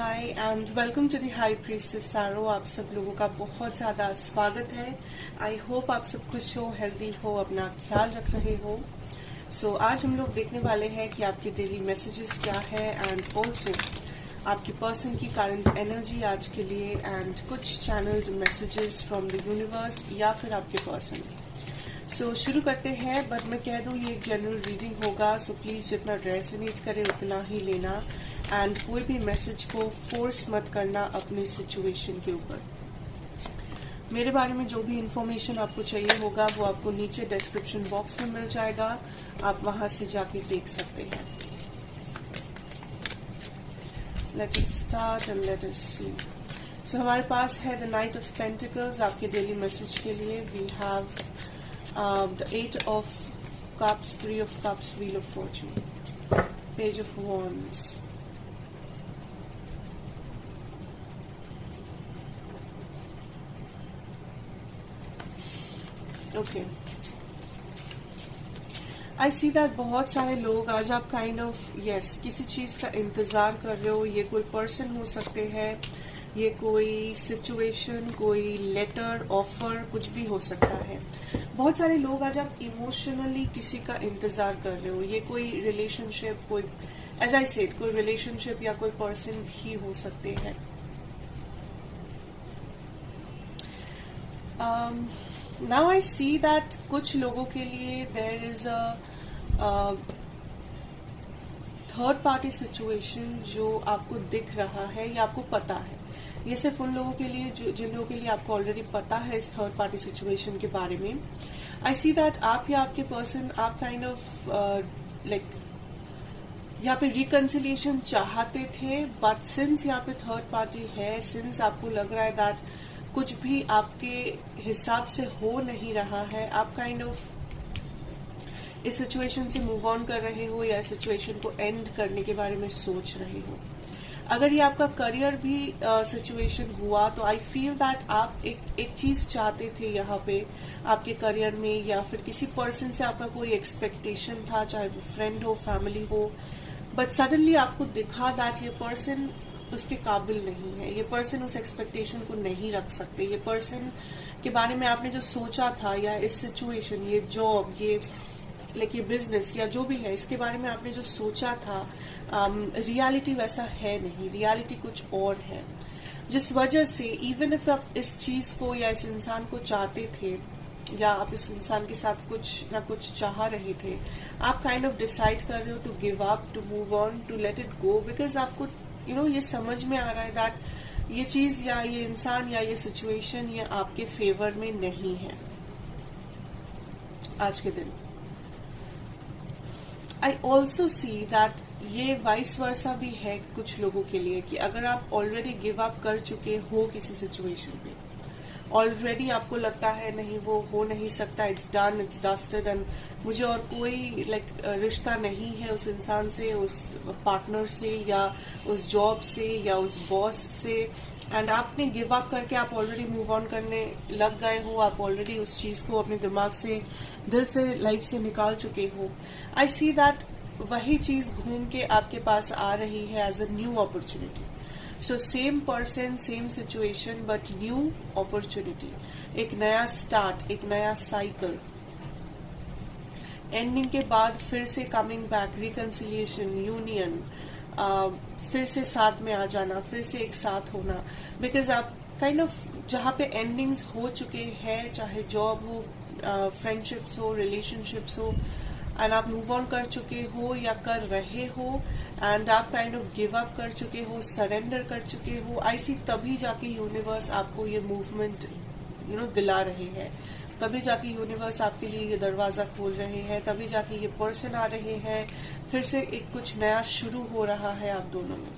Hi and welcome to the high priestess tarot. आप सब लोगों का बहुत ज़्यादा स्वागत है। आई होप आप सब खुश हो, हेल्दी हो, अपना ख्याल रख रहे हो। सो आज हम लोग देखने वाले हैं कि आपके डेली मैसेजेस क्या है एंड ऑल्सो आपके पर्सन की करंट एनर्जी आज के लिए एंड कुछ channelled messages from the universe या फिर आपके पर्सन। सो शुरू करते हैं, बट मैं कह दूं ये एक जनरल रीडिंग होगा, सो प्लीज़ जितना रेजोनेट करे उतना ही लेना एंड कोई भी मैसेज को फोर्स मत करना अपने सिचुएशन के ऊपर। मेरे बारे में जो भी इंफॉर्मेशन आपको चाहिए होगा वो आपको नीचे डिस्क्रिप्शन बॉक्स में मिल जाएगा, आप वहां से जाके देख सकते हैं। Let us start and let us see. So हमारे पास है द नाइट ऑफ पेंटिकल्स आपके डेली मैसेज के लिए। We have the 8 of cups, 3 of cups, wheel of fortune, page of wands, okay. I see that बहुत सारे लोग आज आप काइंड ऑफ किसी चीज का इंतजार कर रहे हो। ये कोई पर्सन हो सकते हैं, ये कोई सिचुएशन, कोई लेटर, ऑफर, कुछ भी हो सकता है। बहुत सारे लोग आज आप इमोशनली किसी का इंतजार कर रहे हो। ये कोई रिलेशनशिप, कोई एज आई सेड कोई रिलेशनशिप या कोई पर्सन भी हो सकते हैं। नाउ आई सी दैट कुछ लोगों के लिए there is a third party situation जो आपको दिख रहा है या आपको पता है। ये सिर्फ उन लोगों के लिए जिन लोगों के लिए आपको ऑलरेडी पता है इस थर्ड पार्टी सिचुएशन के बारे में। आई सी दैट आप या आपके पर्सन आप काइंड ऑफ लाइक यहाँ पे रिकंसिलिएशन चाहते थे, बट सिंस यहाँ पे थर्ड पार्टी है, सिंस आपको लग रहा है दैट कुछ भी आपके हिसाब से हो नहीं रहा है, आप काइंड ऑफ इस सिचुएशन से मूव ऑन कर रहे हो या सिचुएशन को एंड करने के बारे में सोच रहे हो। अगर ये आपका करियर भी सिचुएशन हुआ तो आई फील दैट आप एक चीज चाहते थे यहाँ पे आपके करियर में, या फिर किसी पर्सन से आपका कोई एक्सपेक्टेशन था, चाहे वो फ्रेंड हो, फैमिली हो, बट सडनली आपको दिखा दैट ये पर्सन उसके काबिल नहीं है, ये पर्सन उस एक्सपेक्टेशन को नहीं रख सकते। ये पर्सन के बारे में आपने जो सोचा था, या इस सिचुएशन, ये जॉब, ये ये बिजनेस या जो भी है, इसके बारे में आपने जो सोचा था, रियलिटी वैसा है नहीं, रियलिटी कुछ और है। जिस वजह से इवन इफ आप इस चीज को या इस इंसान को चाहते थे, या आप इस इंसान के साथ कुछ ना कुछ चाह रहे थे, आप काइंड ऑफ डिसाइड कर रहे हो to give up, to move on, to let it go, because आपको ये समझ में आ रहा है दैट ये चीज या ये इंसान या ये सिचुएशन ये आपके फेवर में नहीं है आज के दिन। आई ऑल्सो सी दैट ये वाइस वर्सा भी है कुछ लोगों के लिए, कि अगर आप ऑलरेडी गिव अप कर चुके हो किसी सिचुएशन पे, ऑलरेडी आपको लगता है नहीं वो हो नहीं सकता, it's done, it's dusted and मुझे और कोई रिश्ता नहीं है उस इंसान से, उस पार्टनर से, या उस जॉब से, या उस बॉस से, एंड आपने गिव अप करके आप ऑलरेडी मूव ऑन करने लग गए हो, आप ऑलरेडी उस चीज को अपने दिमाग से, दिल से, लाइफ से निकाल चुके हो। आई सी दैट वही चीज घूम के आपके पास आ रही है as a new opportunity. So same person, same situation, but new opportunity, एक नया स्टार्ट, एक नया साइकिल, एंडिंग के बाद फिर से कमिंग बैक, रिकंसिलिएशन, यूनियन, फिर से साथ में आ जाना, फिर से एक साथ होना। बिकॉज आप काइंड ऑफ जहाँ पे एंडिंग्स हो चुके हैं, चाहे जॉब हो, फ्रेंडशिप्स हो, रिलेशनशिप्स हो, एंड आप मूव ऑन कर चुके हो या कर रहे हो, एंड आप काइंड ऑफ गिव अप कर चुके हो, सरेंडर कर चुके हो, आई सी तभी जाके यूनिवर्स आपको ये मूवमेंट दिला रहे हैं, तभी जाके यूनिवर्स आपके लिए ये दरवाजा खोल रहे हैं, तभी जाके ये पर्सन आ रहे हैं, फिर से एक कुछ नया शुरू हो रहा है आप दोनों में,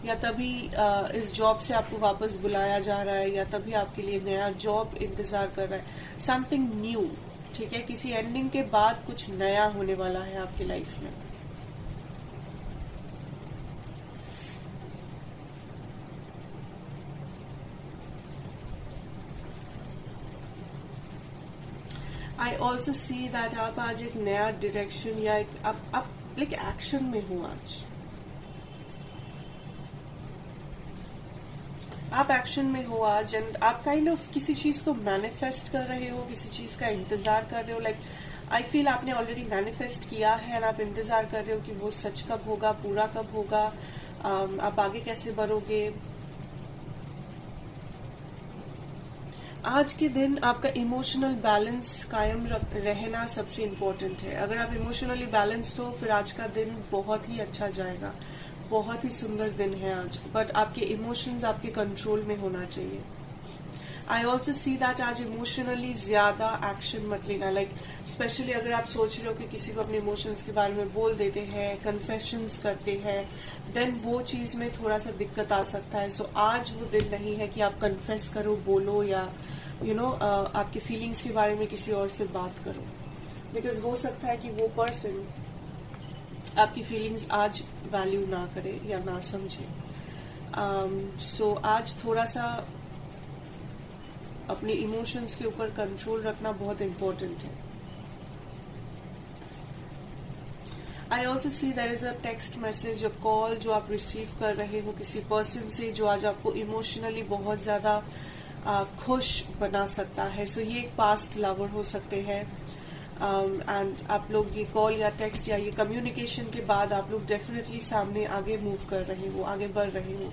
या तभी इस जॉब से आपको वापस बुलाया जा रहा है, या तभी आपके लिए नया जॉब इंतजार कर रहा है, समथिंग न्यू। ठीक है, किसी एंडिंग के बाद कुछ नया होने वाला है आपकी लाइफ में। आई ऑल्सो सी दैट आप आज एक नया डायरेक्शन या एक आप एक्शन में हो आज। आप एक्शन में हो आज, एंड आप काइंड ऑफ किसी चीज को मैनिफेस्ट कर रहे हो, किसी चीज का इंतजार कर रहे हो। लाइक आई फील आपने ऑलरेडी मैनिफेस्ट किया है एंड आप इंतजार कर रहे हो कि वो सच कब होगा, पूरा कब होगा, आप आगे कैसे बढ़ोगे। आज के दिन आपका इमोशनल बैलेंस कायम रहना सबसे इम्पोर्टेंट है। अगर आप इमोशनली बैलेंस्ड हो फिर आज का दिन बहुत ही अच्छा जाएगा, बहुत ही सुंदर दिन है आज। बट आपके इमोशंस आपके कंट्रोल में होना चाहिए। आई ऑल्सो सी दैट आज इमोशनली ज्यादा एक्शन मत लेना। लाइक स्पेशली अगर आप सोच रहे हो कि किसी को अपने इमोशंस के बारे में बोल देते हैं, कन्फेशंस करते हैं, देन वो चीज में थोड़ा सा दिक्कत आ सकता है। सो आज वो दिन नहीं है कि आप कन्फेस करो, बोलो, या आपके फीलिंग्स के बारे में किसी और से बात करो। बिकॉज हो सकता है कि वो पर्सन आपकी फीलिंग्स आज वैल्यू ना करे या ना समझे। सो आज थोड़ा सा अपने इमोशंस के ऊपर कंट्रोल रखना बहुत इम्पोर्टेंट है। I also see there is a text message, a call जो आप रिसीव कर रहे हो किसी पर्सन से जो आज आपको इमोशनली बहुत ज्यादा खुश बना सकता है। सो ये एक पास्ट लवर हो सकते हैं, एंड आप लोग ये कॉल या टेक्स्ट या ये कम्युनिकेशन के बाद आप लोग डेफिनेटली सामने आगे मूव कर रहे हो, आगे बढ़ रहे हो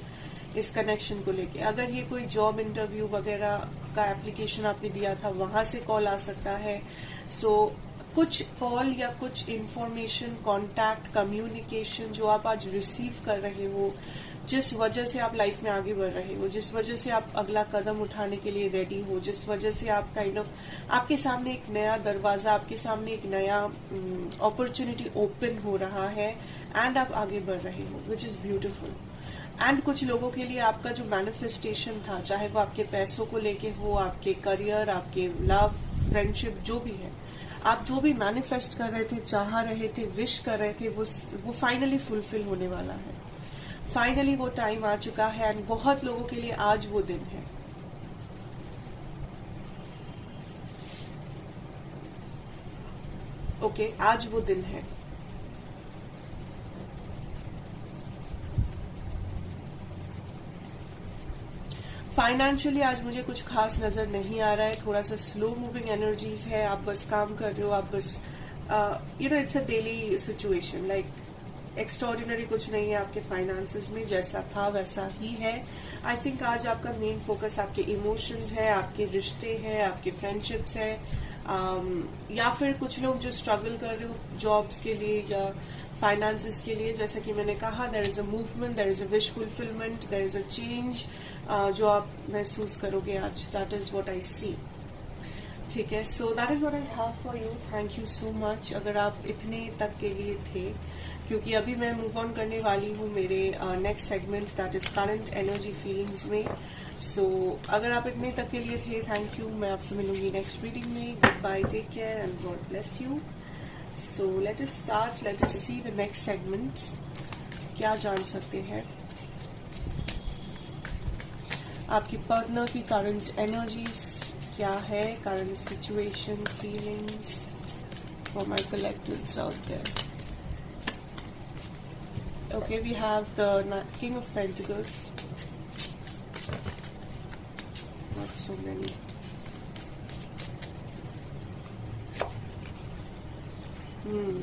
इस कनेक्शन को लेके। अगर ये कोई जॉब इंटरव्यू वगैरह का एप्लीकेशन आपने दिया था, वहां से कॉल आ सकता है। सो कुछ कॉल या कुछ इंफॉर्मेशन, कॉन्टैक्ट, कम्युनिकेशन जो आप आज रिसीव कर रहे हो, जिस वजह से आप लाइफ में आगे बढ़ रहे हो, जिस वजह से आप अगला कदम उठाने के लिए रेडी हो, जिस वजह से आप काइंड ऑफ आपके सामने एक नया दरवाजा, आपके सामने एक नया अपॉर्चुनिटी ओपन हो रहा है एंड आप आगे बढ़ रहे हो, विच इज ब्यूटिफुल। एंड कुछ लोगों के लिए आपका जो मैनिफेस्टेशन था, चाहे वो आपके पैसों को लेके हो, आपके करियर, आपके लव, फ्रेंडशिप, जो भी है, आप जो भी मैनिफेस्ट कर रहे थे, चाह रहे थे, विश कर रहे थे, वो फाइनली फुलफिल होने वाला है। फाइनली वो टाइम आ चुका है एंड बहुत लोगों के लिए आज वो दिन है। ओके, आज वो दिन है। फाइनेंशियली आज मुझे कुछ खास नजर नहीं आ रहा है, थोड़ा सा स्लो मूविंग एनर्जीज है। आप बस काम कर रहे हो, आप बस it's a daily situation, like extraordinary कुछ नहीं है आपके फाइनेंसेस में, जैसा था वैसा ही है। आई थिंक आज आपका मेन फोकस आपके इमोशंस है, आपके रिश्ते हैं, आपके फ्रेंडशिप्स है, या फिर कुछ लोग जो स्ट्रगल कर रहे हो जॉब्स के लिए या फाइनेंसेस के लिए। जैसा कि मैंने कहा, there is a movement, there is a wish fulfilment, there is a change जो आप महसूस करोगे आज। That is what I see. ठीक है, so that is what I have for you. Thank you so much अगर आप इतने तक के लिए थे, क्योंकि अभी मैं मूव ऑन करने वाली हूँ मेरे next segment, that is current energy feelings में। सो अगर आप इतने तक के लिए थे, थैंक यू। मैं आपसे मिलूंगी नेक्स्ट रीडिंग में। Goodbye, take care and God bless you. So let us start, let us see the next segment. क्या जान सकते हैं आपकी पार्टनर की करंट एनर्जीज क्या है, current situation, feelings for my collectives out there. Okay, we have the King of Pentacles. Not so many.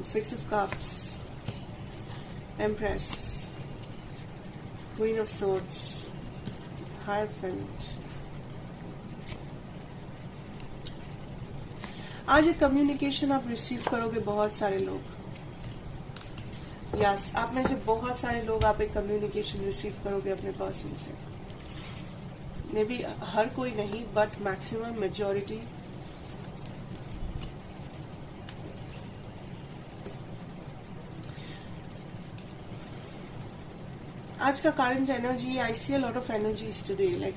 Six of Cups, Empress, Queen of Swords, Hierophant. आज एक कम्युनिकेशन आप रिसीव करोगे, बहुत सारे लोग। यस, आप में से बहुत सारे लोग आप एक कम्युनिकेशन रिसीव करोगे अपने पर्सन से। मे बी हर कोई नहीं, बट मैक्सिमम मेजॉरिटी। आज का current energy, I see a lot of energies today. Like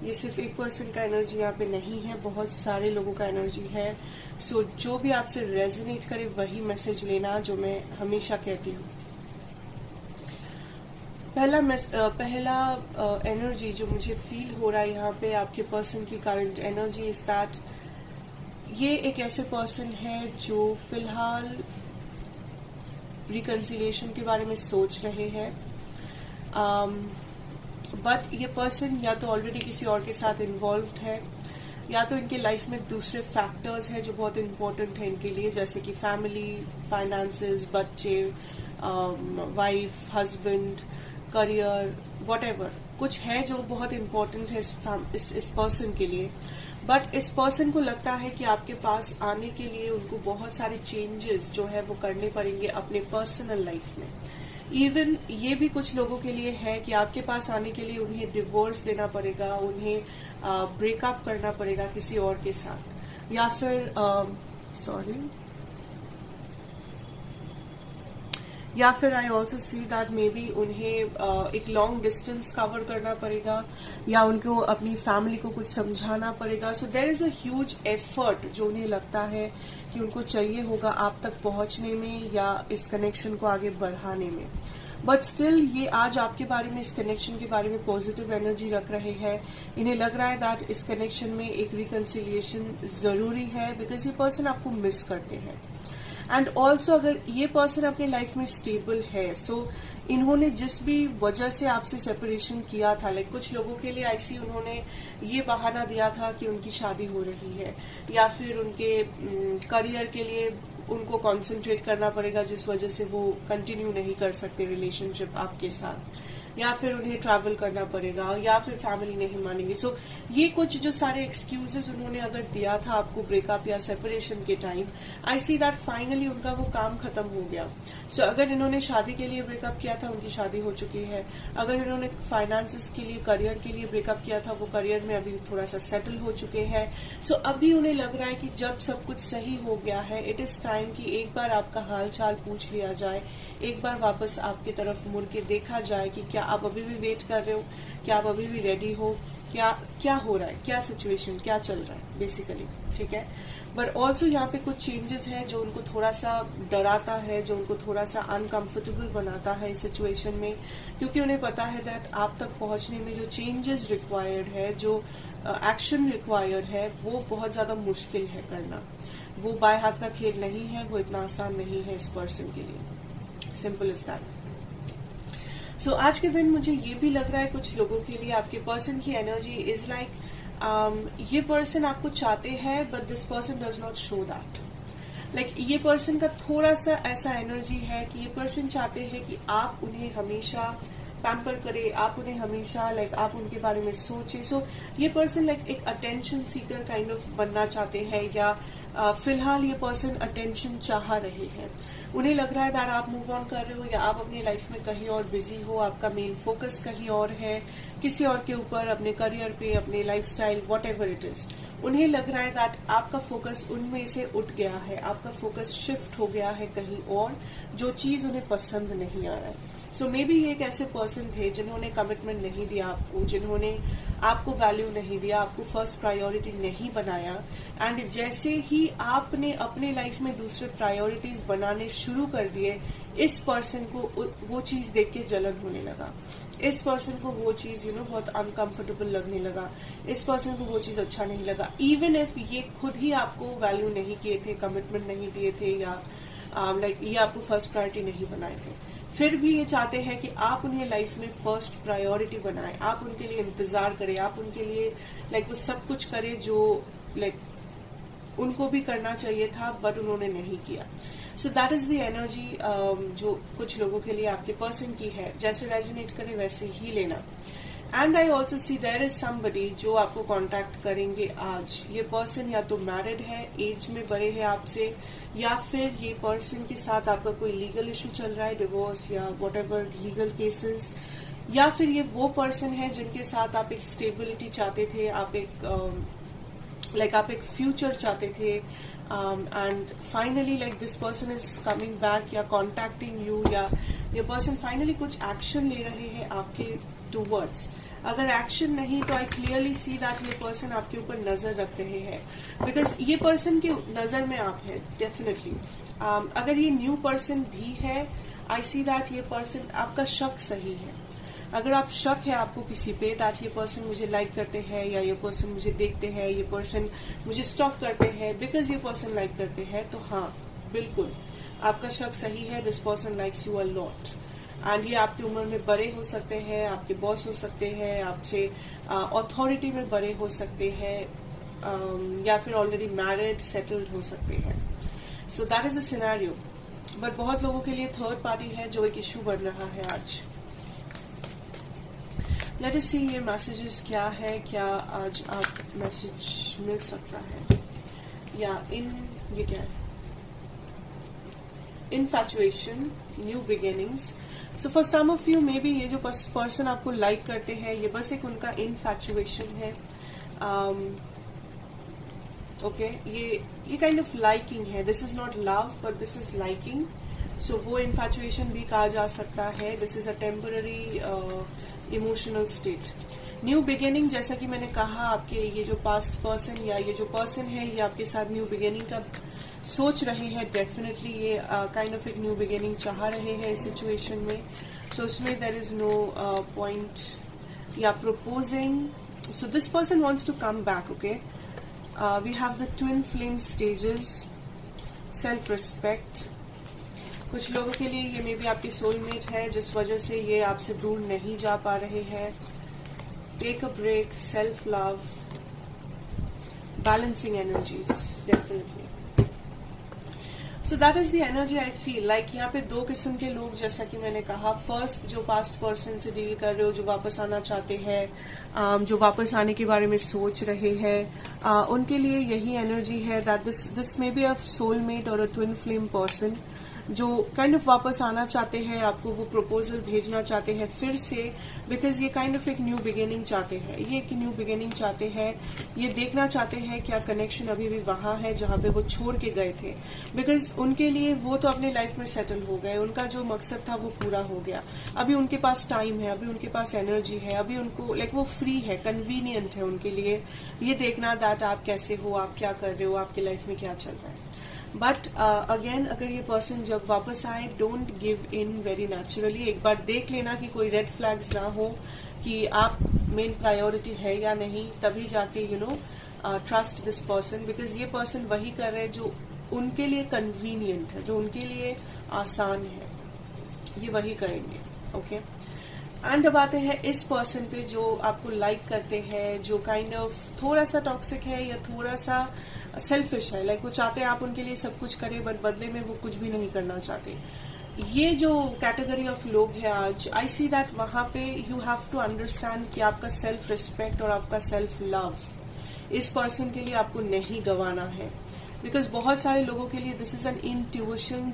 ये सिर्फ एक पर्सन का एनर्जी यहाँ पे नहीं है, बहुत सारे लोगों का एनर्जी है। सो जो भी आपसे रेजोनेट करे वही मैसेज लेना, जो मैं हमेशा कहती हूँ। पहला एनर्जी जो मुझे फील हो रहा है यहाँ पे आपके पर्सन की करंट एनर्जी इज दैट ये एक ऐसे पर्सन है जो फिलहाल रिकंसिलिएशन के बारे में सोच रहे हैं। बट ये पर्सन या तो ऑलरेडी किसी और के साथ इन्वॉल्व्ड है, या तो इनके लाइफ में दूसरे फैक्टर्स हैं जो बहुत इंपॉर्टेंट है इनके लिए, जैसे कि फैमिली, फाइनेंसेस, बच्चे, वाइफ, हस्बैंड, करियर, व्हाटएवर कुछ है जो बहुत इंपॉर्टेंट है इस पर्सन के लिए। बट इस पर्सन को लगता है कि आपके पास आने के लिए उनको बहुत सारे चेंजेस जो है वो करने पड़ेंगे अपने पर्सनल लाइफ में। इवन ये भी कुछ लोगों के लिए है कि आपके पास आने के लिए उन्हें डिवोर्स देना पड़ेगा, उन्हें ब्रेकअप करना पड़ेगा किसी और के साथ, या फिर या फिर आई also see that may be उन्हें एक लॉन्ग डिस्टेंस कवर करना पड़ेगा, या उनको अपनी फैमिली को कुछ समझाना पड़ेगा। So there is a huge effort जो उन्हें लगता है कि उनको चाहिए होगा आप तक पहुंचने में या इस कनेक्शन को आगे बढ़ाने में। बट स्टिल ये आज आपके बारे में, इस कनेक्शन के बारे में पॉजिटिव एनर्जी रख रहे हैं। इन्हें लग रहा है दैट इस कनेक्शन में एक रिकंसिलिएशन जरूरी है, बिकॉज ये पर्सन आपको मिस करते हैं। एंड ऑल्सो अगर ये पर्सन अपने लाइफ में स्टेबल है, सो इन्होंने जिस भी वजह से आपसे सेपरेशन किया था, लाइक कुछ लोगों के लिए ऐसी उन्होंने ये बहाना दिया था कि उनकी शादी हो रही है, या फिर उनके करियर के लिए उनको कंसंट्रेट करना पड़ेगा जिस वजह से वो कंटिन्यू नहीं कर सकते रिलेशनशिप आपके साथ, या फिर उन्हें ट्रैवल करना पड़ेगा, या फिर फैमिली नहीं मानेंगे। सो ये कुछ जो सारे एक्सक्यूजेस उन्होंने अगर दिया था आपको ब्रेकअप या सेपरेशन के time, I see that finally उनका वो काम खत्म हो गया। सो अगर इन्होंने शादी के लिए ब्रेकअप किया था, उनकी शादी हो चुकी है। अगर इन्होंने फाइनेंसेस के लिए, करियर के लिए ब्रेकअप किया था, वो करियर में अभी थोड़ा सा सेटल हो चुके हैं। सो अभी उन्हें लग रहा है कि जब सब कुछ सही हो गया है, इट इज टाइम कि एक बार आपका हाल चाल पूछ लिया जाए, एक बार वापस आपकी तरफ मुड़ के देखा जाए कि क्या आप अभी भी वेट कर रहे हो, क्या आप अभी भी रेडी हो, क्या हो रहा है, क्या सिचुएशन, क्या चल रहा है बेसिकली, ठीक है। बट ऑल्सो यहाँ पे कुछ चेंजेस हैं जो उनको थोड़ा सा डराता है, जो उनको थोड़ा सा अनकंफर्टेबल बनाता है इस सिचुएशन में, क्योंकि उन्हें पता है दैट आप तक पहुंचने में जो चेंजेस रिक्वायर्ड है, जो एक्शन रिक्वायर्ड है, वो बहुत ज्यादा मुश्किल है करना। वो बाएं हाथ का खेल नहीं है, वो इतना आसान नहीं है इस पर्सन के लिए। Simple is that. सो आज के दिन मुझे ये भी लग रहा है कुछ लोगों के लिए आपके पर्सन की एनर्जी इज लाइक ये पर्सन आपको चाहते हैं, but this person does not show that. Like ये पर्सन का थोड़ा सा ऐसा एनर्जी है कि ये पर्सन चाहते हैं कि आप उन्हें हमेशा पैम्पर करे, आप उन्हें हमेशा लाइक आप उनके बारे में सोचे। सो ये पर्सन लाइक एक अटेंशन सीकर काइंड ऑफ बनना चाहते हैं, या फिलहाल ये पर्सन अटेंशन चाह रहे हैं। उन्हें लग रहा है दैट आप मूव ऑन कर रहे हो, या आप अपनी लाइफ में कहीं और बिजी हो, आपका मेन फोकस कहीं और है, किसी और के ऊपर, अपने करियर पे, अपने लाइफस्टाइल, व्हाटएवर इट इज। उन्हें लग रहा है दैट आपका फोकस उनमें से उठ गया है, आपका फोकस शिफ्ट हो गया है कहीं और, जो चीज उन्हें पसंद नहीं आ रहा है। सो मे बी ये एक ऐसे पर्सन थे जिन्होंने कमिटमेंट नहीं दिया आपको, जिन्होंने आपको वैल्यू नहीं दिया, आपको फर्स्ट प्रायोरिटी नहीं बनाया। एंड जैसे ही आपने अपने लाइफ में दूसरे प्रायोरिटीज बनाने शुरू कर दिए, इस पर्सन को वो चीज देख के जलन होने लगा, इस पर्सन को वो चीज बहुत अनकंफर्टेबल लगने लगा, इस पर्सन को वो चीज अच्छा नहीं लगा। इवन इफ ये खुद ही आपको वैल्यू नहीं किए थे, कमिटमेंट नहीं दिए थे, या लाइक ये आपको फर्स्ट प्रायोरिटी नहीं बनाए थे, फिर भी ये चाहते हैं कि आप उन्हें लाइफ में फर्स्ट प्रायोरिटी बनाएं, आप उनके लिए इंतजार करें, आप उनके लिए लाइक वो सब कुछ करें जो लाइक उनको भी करना चाहिए था, बट उन्होंने नहीं किया। सो दैट इज द एनर्जी जो कुछ लोगों के लिए आपके पर्सन की है। जैसे रेजोनेट करे वैसे ही लेना। And I also see there is somebody जो आपको कॉन्टैक्ट करेंगे आज। ये पर्सन या तो मैरिड है, एज में बड़े हैं आपसे, या फिर ये पर्सन के साथ आपका कोई लीगल इशू चल रहा है, डिवोर्स या व्हाटएवर लीगल केसेस, या फिर ये वो पर्सन है जिनके साथ आप एक स्टेबिलिटी चाहते थे, आप एक आप एक फ्यूचर चाहते थे, and finally like this person is coming back या कॉन्टैक्टिंग यू, या ये पर्सन फाइनली कुछ एक्शन ले रहे हैं आपके टूवर्ड्स। अगर एक्शन नहीं तो आई क्लियरली सी दैट ये पर्सन आपके ऊपर नजर रख रहे हैं, बिकॉज ये पर्सन के नजर में आप है डेफिनेटली। अगर ये न्यू पर्सन भी है, आई सी दैट ये पर्सन आपका शक सही है। अगर आप शक है आपको किसी पे दैट ये पर्सन मुझे लाइक करते हैं, या ये पर्सन मुझे देखते हैं, ये पर्सन मुझे स्टॉक करते हैं बिकॉज ये पर्सन लाइक करते हैं, तो हाँ बिल्कुल आपका शक सही है, this person likes you a lot. And ये आपकी उम्र में बड़े हो सकते हैं, आपके बॉस हो सकते हैं, आपसे अथॉरिटी में बड़े हो सकते हैं, या फिर ऑलरेडी मैरिड सेटल्ड हो सकते हैं. सो that is a scenario. But बहुत लोगों के लिए थर्ड पार्टी है जो एक इशू बन रहा है आज. लेट अस सी ये मैसेजेस क्या है, क्या आज आप मैसेज मिल सकता है, या ये क्या है, infatuation, new beginnings. So for some of you maybe ये जो पर्सन आपको लाइक करते हैं ये बस एक उनका इनफैचुएशन है. ओके, ये काइंड ऑफ लाइकिंग है. This is not love but this is liking. So वो इनफैचुएशन भी कहा जा सकता है. This is a temporary emotional state. New beginning, जैसा कि मैंने कहा, आपके ये जो पास्ट पर्सन या ये जो पर्सन है ये आपके साथ न्यू बिगिनिंग का सोच रहे हैं. डेफिनेटली ये काइंड ऑफ एक न्यू बिगिनिंग चाह रहे हैं इस सिचुएशन में. सो उसमें देयर इज नो पॉइंट या proposing. So this person wants to come back. Okay, we have the twin flame stages, self respect. कुछ लोगों के लिए ये मे बी आपकी सोलमेट है जिस वजह से ये आपसे दूर नहीं जा पा रहे हैं. Take a break, self love, balancing energies, definitely. So that is the energy I feel like. यहाँ पे दो किस्म के लोग, जैसा कि मैंने कहा, फर्स्ट जो पास्ट पर्सन से डील कर रहे हो, जो वापस आना चाहते हैं, जो वापस आने के बारे में सोच रहे हैं, उनके लिए यही एनर्जी है that this may be a soulmate और अ ट्विन फ्लेम पर्सन जो काइंड ऑफ वापस आना चाहते हैं, आपको वो प्रपोजल भेजना चाहते हैं फिर से, बिकॉज ये काइंड ऑफ एक न्यू बिगिनिंग चाहते हैं. ये एक न्यू बिगिनिंग चाहते हैं. ये देखना चाहते हैं क्या कनेक्शन अभी भी वहां है जहां पे वो छोड़ के गए थे. बिकॉज उनके लिए वो तो अपने लाइफ में सेटल हो गए, उनका जो मकसद था वो पूरा हो गया. अभी उनके पास टाइम है, अभी उनके पास एनर्जी है, अभी उनको लाइक वो फ्री है, कन्वीनियंट है उनके लिए ये देखना दैट आप कैसे हो, आप क्या कर रहे हो, आपकी लाइफ में क्या चल रहा है. बट अगेन, अगर ये पर्सन जब वापस आए, don't give in very naturally. एक बार देख लेना कि कोई रेड फ्लैग्स ना हो, कि आप मेन प्रायोरिटी है या नहीं, तभी जाके ट्रस्ट दिस पर्सन. बिकॉज ये पर्सन वही कर रहे हैं जो उनके लिए कन्वीनियंट है, जो उनके लिए आसान है, ये वही करेंगे. ओके, एंड अब आते हैं इस पर्सन पे जो आपको लाइक करते हैं, जो काइंड ऑफ थोड़ा सा टॉक्सिक है या थोड़ा सा सेल्फिश है. लाइक वो चाहते हैं आप उनके लिए सब कुछ करें बट बदले में वो कुछ भी नहीं करना चाहते. ये जो कैटेगरी ऑफ लोग हैं आज, आई सी दैट वहां पे यू हैव टू अंडरस्टैंड कि आपका सेल्फ रिस्पेक्ट और आपका सेल्फ लव इस पर्सन के लिए आपको नहीं गंवाना है. बिकॉज बहुत सारे लोगों के लिए this is an intuition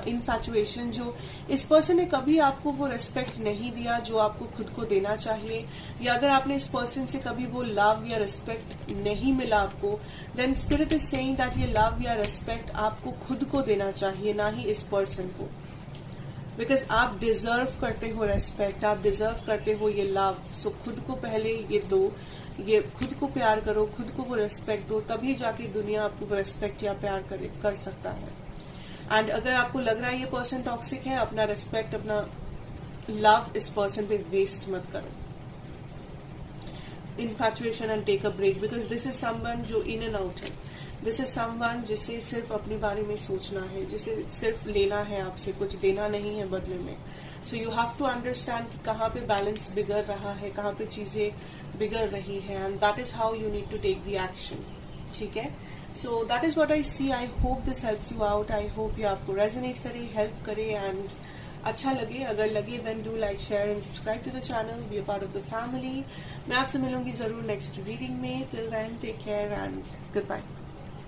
infatuation जो इस पर्सन ने कभी आपको वो रिस्पेक्ट नहीं दिया जो आपको खुद को देना चाहिए, या अगर आपने इस पर्सन से कभी वो लव या रिस्पेक्ट नहीं मिला आपको, then spirit is saying that ये लव या रिस्पेक्ट आपको खुद को देना चाहिए, ना ही इस पर्सन को. बिकॉज आप डिजर्व करते हो रेस्पेक्ट, आप डिजर्व करते हो ये लव. सो खुद को पहले ये दो, ये खुद को प्यार करो, खुद को वो रेस्पेक्ट दो, तभी जाके दुनिया आपको वो रेस्पेक्ट या प्यार कर सकता है. एंड अगर आपको लग रहा है ये पर्सन टॉक्सिक है, अपना रेस्पेक्ट, अपना लव इस पर्सन पे वेस्ट मत करो. Infatuation and take a break, because this is someone जो इन एंड आउट है. दिस इज समवन जिसे सिर्फ अपने बारे में सोचना है, जिसे सिर्फ लेना है, आपसे कुछ देना नहीं है बदले में. So you have to understand कि कहाँ पे बैलेंस बिगड़ रहा है, कहाँ पे चीजें बिगड़ रही है, and that is how you need to take the action. ठीक है, so that is what I see. I hope this helps you out. I hope ये आपको रेजोनेट करे, हेल्प करे एंड अच्छा लगे. अगर लगे then do like, share and subscribe to the channel, be a part of the family. मैं आपसे मिलूंगी जरूर नेक्स्ट रीडिंग में. Till then take care and good bye.